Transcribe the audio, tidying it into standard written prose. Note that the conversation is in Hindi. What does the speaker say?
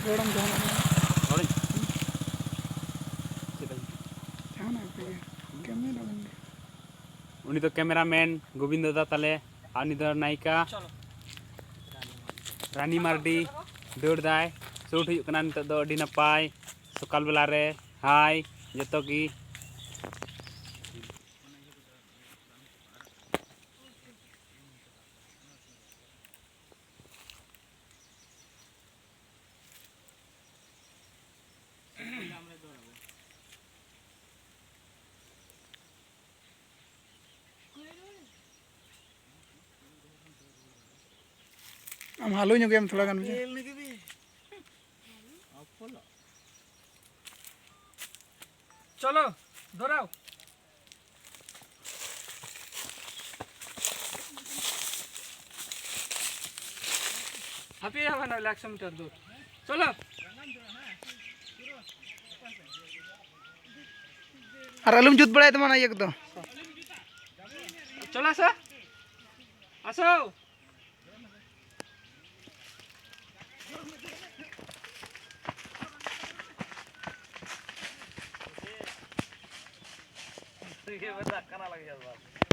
Orang jangan Orang jangan apa ya? Kamera bang. उनी तो कैमरामैन गोविंद दादा ताले आनी दर नायिका रानी मार्डी दौड़ दाय शूट हुई कना नित दो अडी नपाय सकाल बेला रे हाय जतो की हम हालू ᱧᱚᱜ ᱜᱮᱭᱟᱢ थोड़ा गान मुझे चलो दोहराओ हापी हमारा 100 मीटर दूर चलो और अलुम जुत बड़ाय तमाना ये तो चलो सर आसो ये बता कना लग जाता